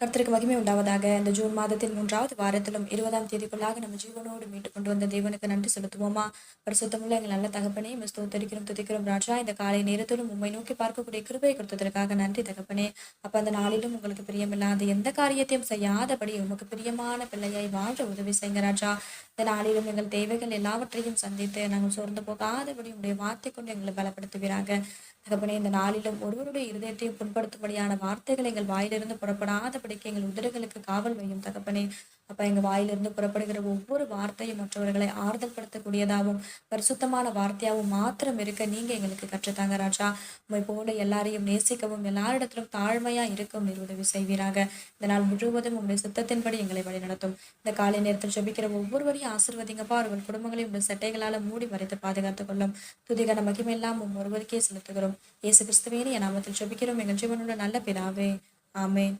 கர்த்தருக்கு மகிமை உண்டாவதாக. இந்த ஜூன் மாதத்தில் 3வது வாரத்திலும் 20ஆம் தேதிக்குள்ளாக நம்ம ஜீவனோடு மீட்டு கொண்டு வந்த தேவனுக்கு நன்றி செலுத்துவோமா? பரிசுத்தமுள்ள எங்கள் நல்ல தகப்பனே, ஸ்தோத்தரிக்கிறோம், துதிக்கிறோம் ராஜா. இந்த காலை நேரத்திலும் உம்மை நோக்கி பார்க்கக்கூடிய கிருபையை கொடுத்ததற்காக நன்றி தகப்பனே. அப்ப அந்த நாளிலும் உங்களுக்கு பிரியமில்லாத எந்த காரியத்தையும் செய்யாதபடி உமக்கு பிரியமான பிள்ளையாய் வாழ உதவி செய்யுங்க ராஜா. இந்த நாளிலும் எங்கள் தேவைகள் எல்லாவற்றையும் சந்தித்து நாங்கள் சோர்ந்து போகாதபடி உடைய வார்த்தை கொண்டு எங்களை பலப்படுத்துவீராக தகப்பனே. இந்த நாளிலும் ஒருவருடைய இருதயத்தையும் புண்படுத்தும்படியான வார்த்தைகள் எங்கள் வாயிலிருந்து புறப்படாதபடிக்கு எங்கள் உதடுகளுக்கு காவல் வையும் தகப்பனே. அப்ப எங்க வாயிலிருந்து புறப்படுகிற ஒவ்வொரு வார்த்தையும் மற்றவர்களை ஆறுதல் படுத்தக்கூடியதாகவும் பரிசுத்தமான வார்த்தையாகவும் மாத்திரம் இருக்க நீங்க எங்களுக்கு கற்றுத்தாங்க ராஜா. உண்மை போல எல்லாரையும் நேசிக்கவும் எல்லாரிடத்திலும் தாழ்மையா இருக்கும் நீர் உதவி செய்வீராக. இந்த நாள் முழுவதும் உங்களுடைய சுத்தத்தின்படி எங்களை வழிநடத்தும். இந்த காலை நேரத்தில் ஜெபிக்கிற ஒவ்வொருவரையும் ஆசீர்வதிங்கப்பா. அவர்கள் குடும்பங்களையும் உங்களுடைய சட்டைகளால மூடி மறைத்து பாதுகாத்துக் கொள்ளும். துதிகன மகிமையெல்லாம் ஒருவருக்கே செலுத்துகிறோம். இயேசு கிறிஸ்துவின் நாமத்தில் ஜெபிக்கிறோம் எங்கள் ஜீவனுள்ள நல்ல பிதாவே. ஆமென்.